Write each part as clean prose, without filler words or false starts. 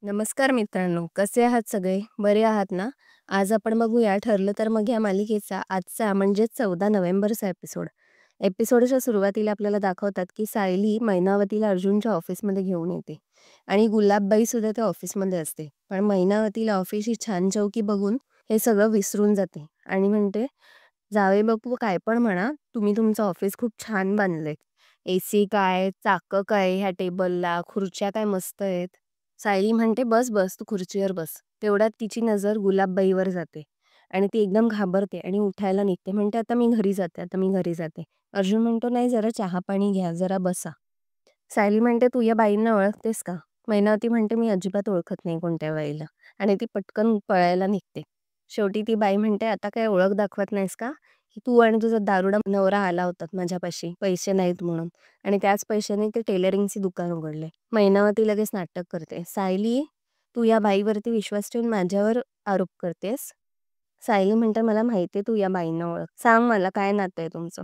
नमस्कार मित्रांनो, कसे आहात सगळे? बरे आहात ना? आज आपण बघूया ठरलं तर मग या मालिकेचा आजचा म्हणजेच 14 नोव्हेंबरचा एपिसोड. एपिसोडच्या सुरुवातीला आपल्याला दाखवतात की सायली मैनावतीला अर्जुनच्या ऑफिसमध्ये घेऊन येते आणि गुलाबबाई सुद्धा त्या ऑफिसमध्ये असते. पण मैनावतीला ऑफिसची छान चौकी बघून हे सगळं विसरून जाते आणि म्हणते, "जावई बापू काय पण म्हणा, तुम्ही तुमचं ऑफिस खूप छान बांधलंय. एसी काय, चाकं काय ह्या टेबलला, खुर्च्या काय मस्त आहेत." सायली म्हणते, "बस बस तू खुर्चीवर बस." तेवढ्यात तिची नजर गुलाबबाईवर जाते आणि ती एकदम घाबरते आणि उठायला निघते. म्हणते, "आता मी घरी जाते, आता मी घरी जाते." अर्जुन म्हणतो, "नाही, जरा चहा पाणी घ्या, जरा बसा." सायली म्हणते, "तू या बाईंना ओळखतेस का?" मैनावती म्हणते, "मी अजिबात ओळखत नाही कोणत्या बाईला." आणि ती पटकन पळायला निघते. शेवटी ती बाई म्हणते, "आता काय ओळख दाखवत नाहीस का? की तू आणि तुझा दारुडा नवरा आला होतात माझ्यापाशी पैसे नाहीत म्हणून, आणि त्याच पैशाने ते टेलरिंगचे दुकान उघडले." मैनावती लगेच नाटक करते, "सायली, तू या बाईवरती विश्वास ठेवून माझ्यावर आरोप करतेस?" सायली म्हणते, "मला माहितीये तू या बाईंना ओळख. सांग मला काय नातं आहे तुमचं?"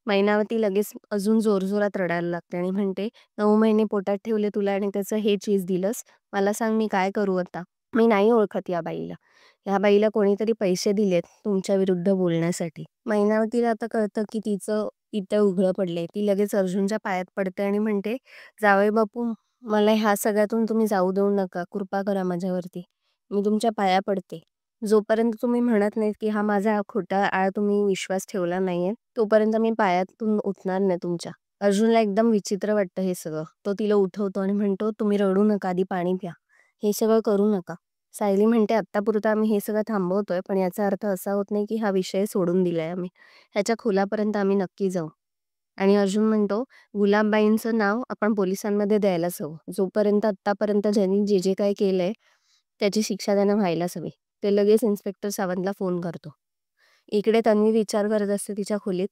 मैनावती लगेच अजून जोरजोरात रडायला लागते आणि म्हणते, "9 महिने पोटात ठेवले तुला आणि त्याचं हे चीज दिलंस. मला सांग मी काय करू आता? मी नाही ओळखत या बाईला. ह्या बाईला कोणीतरी पैसे दिलेत तुमच्या विरुद्ध बोलण्यासाठी." मैनावतीला आता कळतं की तिचं इथं उघडं पडलंय. ती लगेच अर्जुनच्या पायात पडते आणि म्हणते, "जावई बापू, मला ह्या सगळ्यातून तुम्ही जाऊ देऊ नका. कृपा करा माझ्यावरती. मी तुमच्या पाया पडते. जोपर्यंत तुम्ही म्हणत नाहीत की हा माझा खोटा आळ तुम्ही विश्वास ठेवला नाहीये, तोपर्यंत मी पायातून उठणार नाही तुमच्या." अर्जुनला एकदम विचित्र वाटतं हे सगळं. तो तिला उठवतो आणि म्हणतो, "तुम्ही रडू नका, आधी पाणी प्या. हे सगळं करू नका." सायली म्हणते, "आत्तापुरतं आम्ही हे सगळं थांबवतोय, पण याचा अर्थ असा होत नाही की हा विषय सोडून दिलाय आम्ही. ह्याच्या खोलापर्यंत आम्ही नक्की जाऊ." आणि अर्जुन म्हणतो, "गुलाबबाईंचं नाव आपण पोलिसांमध्ये द्यायलाच हवं. जोपर्यंत आत्तापर्यंत ज्यांनी जे जे काही केलंय त्याची शिक्षा त्यांना व्हायलाच हवी." ते लगेच इन्स्पेक्टर सावंतला फोन करतो. इकडे तन्वी विचार करत असते तिच्या खोलीत,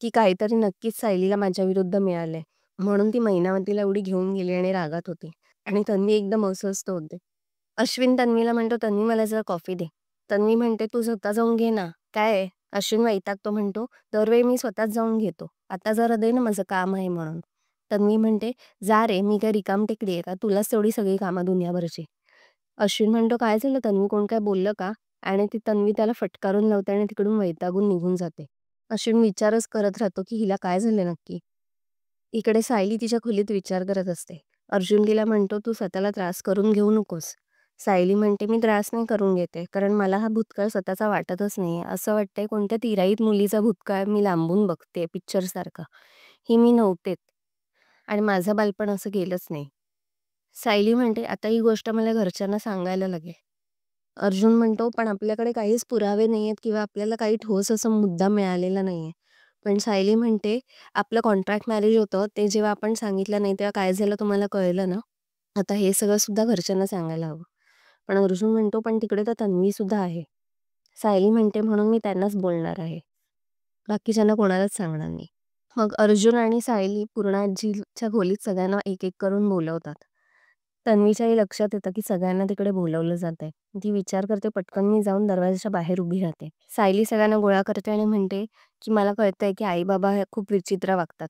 की काहीतरी नक्कीच सायलीला माझ्या विरुद्ध मिळालंय. म्हणून ती मैनावतीला एवढी घेऊन गेली आणि रागात होती. आणि तन्वी एकदम अस्वस्थ होते. अश्विन तन्वीला म्हणतो, "तन्वी, मला जरा कॉफी दे." तन्वी म्हणते, "तू स्वतः जाऊन घे ना, काय आहे?" अश्विन वैतागतो, म्हणतो, "दरवेळी मी स्वतःच जाऊन घेतो. आता जरा दे ना, माझं काम आहे म्हणून." तन्वी म्हणते, "जा रे, मी काय रिकामटेकडी आहे का? तुलाच तेवढी सगळी कामं दुनियाभरची." अश्विन म्हणतो, "काय झालं तन्वी, कोण काय बोललं का?" आणि ती तन्वी त्याला फटकारून लावते आणि तिकडून वैतागून निघून जाते. अश्विन विचारच करत राहतो की हिला काय झालं नक्की. इकडे सायली तिच्या खोलीत विचार करत असते. अर्जुन तिला म्हणतो, "तू स्वतःला त्रास करून घेऊ नकोस." सायली म्हणते, "मी त्रास नाही करून घेते, कारण मला हा भूतकाळ स्वतःचा वाटतच नाही. असं वाटतंय कोणत्या तिराईत मुलीचा भूतकाळ मी लांबून बघते पिक्चरसारखा. ही मी नव्हतेच आणि माझं बालपण असं गेलंच नाही." सायली म्हणते, "आता ही गोष्ट मला घरच्यांना सांगायला लागेल." अर्जुन म्हणतो, "पण आपल्याकडे काहीच पुरावे नाहीयेत किंवा आपल्याला काही ठोस असा मुद्दा मिळालेला नाहीये." पण सायली म्हणते, "आपलं कॉन्ट्रॅक्ट मॅरेज होतं ते जेव्हा आपण सांगितलं नाही तेव्हा काय झालं तुम्हाला कळलं ना? आता हे सगळं सुद्धा घरच्यांना सांगायला हवं." पण अर्जुन म्हणतो, "पण तिकडे तर तन्वी सुद्धा आहे." सायली म्हणते, "म्हणून मी त्यांनाच बोलणार आहे. बाकीच्यांना कोणालाच सांगणार नाही." मग अर्जुन आणि सायली पूर्ण आजीच्या खोलीत सगळ्यांना एक एक करून बोलवतात. तन्वीच्याही लक्षात येतं की सगळ्यांना तिकडे बोलवलं जातंय. ती विचार करते, पटकन मी जाऊन दरवाजाच्या बाहेर उभी राहते. सायली सगळ्यांना गोळा करते आणि म्हणते की मला कळतंय की आई बाबा हे खूप विचित्र वागतात.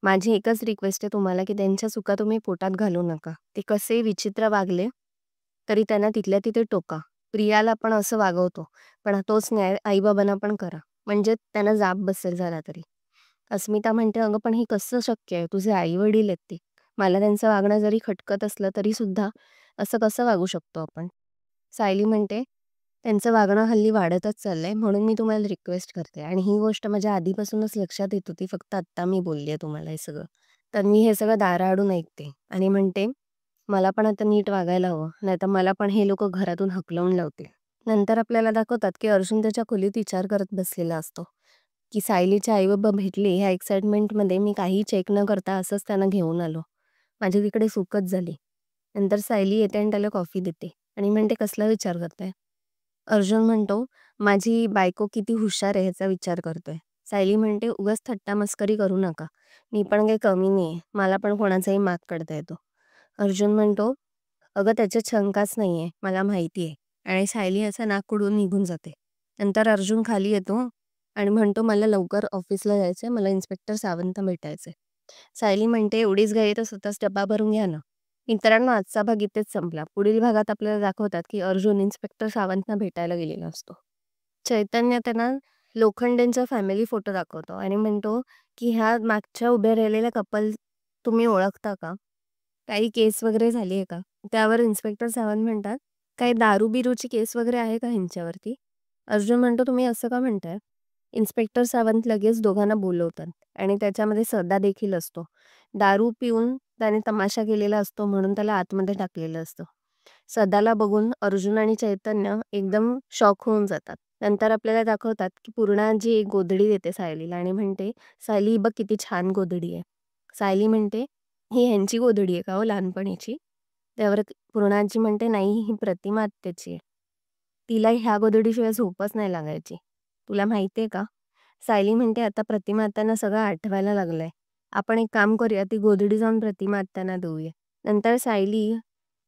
माझी एकच रिक्वेस्ट आहे तुम्हाला की त्यांच्या चुका तुम्ही पोटात घालू नका. ते कसे विचित्र वागले तरी त्यांना तिथल्या तिथे टोका. प्रियाला पण असं वागवतो, पण तोच न्याय आईबाबांना पण करा, म्हणजे त्यांना जाब बसेल झाला तरी. अस्मिता म्हणते, "अगं पण हे कसं शक्य आहे? तुझे आई वडील आहेत ते. मला त्यांचं वागणं जरी खटकत असलं तरी सुद्धा असं कसं वागू शकतो आपण?" सायली म्हणते, "त्यांचं वागणं हल्ली वाढतच चाललंय, म्हणून मी तुम्हाला रिक्वेस्ट करते, आणि ही गोष्ट माझ्या आधीपासूनच लक्षात येत होती, फक्त आत्ता मी बोलली आहे तुम्हाला हे सगळं." तर मी हे सगळं दाराआडून ऐकते आणि म्हणते, "मला पण आता नीट वागायला हवं, नाहीतर मला पण हे लोक घरातून हकलवून लावतील." नंतर आपल्याला दाखवतात की अर्जुन त्याच्या खोलीत विचार करत बसलेला असतो की सायलीचे आईबाबा भेटले ह्या एक्साइटमेंटमध्ये मी काही चेक न करता असंच त्यांना घेऊन आलो. माझी तिकडे चूकच झाली. नंतर सायली येते आणि त्याला कॉफी देते आणि म्हणते, "कसला विचार करताय?" अर्जुन म्हणतो, "माझी बायको किती हुशार आहे ह्याचा विचार करतोय." सायली म्हणते, "उगाच थट्टा मस्करी करू नका. मी पण काही कमी नाहीये. मला पण कोणाचाही माग काढता येतो." अर्जुन म्हणतो, "अगं त्याच्यात शंकाच नाहीये, मला माहिती आहे." आणि सायली असं नाक उडून निघून जाते. नंतर अर्जुन खाली येतो आणि म्हणतो, "मला लवकर ऑफिसला जायचंय, मला इन्स्पेक्टर सावंत भेटायचंय." सायली म्हणते, "एवढीच घाई तर स्वतःच डबा भरून घ्या ना." मित्रांनो, आजचा भाग इथेच संपला. पुढील भागात आपल्याला दाखवतात की अर्जुन इन्स्पेक्टर सावंतना भेटायला गेलेला असतो. चैतन्य त्यांना लोखंडेंचा फॅमिली फोटो दाखवतो आणि म्हणतो की ह्या मागच्या उभ्या राहिलेल्या कपल तुम्ही ओळखता का? काही केस वगैरे झाली आहे का? त्यावर इन्स्पेक्टर सावंत म्हणतात, काही दारू बिरूची केस वगैरे आहे का ह्यांच्यावरती? अर्जुन म्हणतो, तुम्ही असं का म्हणताय? इन्स्पेक्टर सावंत लगेच दोघांना बोलवतात आणि त्याच्यामध्ये सदा देखील असतो. दारू पिऊन त्याने तमाशा केलेला असतो म्हणून त्याला आतमध्ये टाकलेलं असतं. सदाला बघून अर्जुन आणि चैतन्य एकदम शॉक होऊन जातात. नंतर आपल्याला दाखवतात की पूर्णाजी एक गोधडी देते सायलीला आणि म्हणते, सायली ही बघ किती छान गोधडी आहे. सायली म्हणते, ही ह्यांची गोधडी आहे का हो लहानपणीची? त्यावर पूर्णाजी म्हणते, नाही ही प्रतिमा आत्याची आहे. तिला ह्या गोधडीशिवाय झोपच नाही लागायची. तुला माहिती आहे का? सायली म्हणते, आता प्रतिमा आत्यांना सगळं आठवायला लागलंय. आपण एक काम करूया, ती गोधडी जाऊन प्रतिमा आत्यांना देऊया. नंतर सायली,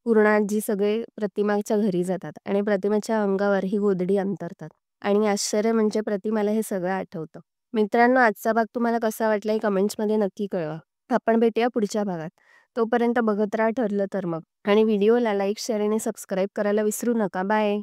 पूर्णाजी सगळे प्रतिमाच्या घरी जातात आणि प्रतिमेच्या अंगावर ही गोधडी अंतरतात आणि आश्चर्य म्हणजे प्रतिमाला हे सगळं आठवतं. मित्रांनो, आजचा भाग तुम्हाला कसा वाटला हे कमेंट्समध्ये नक्की कळवा. आपण भेटूया पुढच्या भागात. तोपर्यंत बघत राहा ठरलं तर मग. आणि व्हिडिओला लाईक, शेअर आणि सबस्क्राईब करायला विसरू नका. बाय.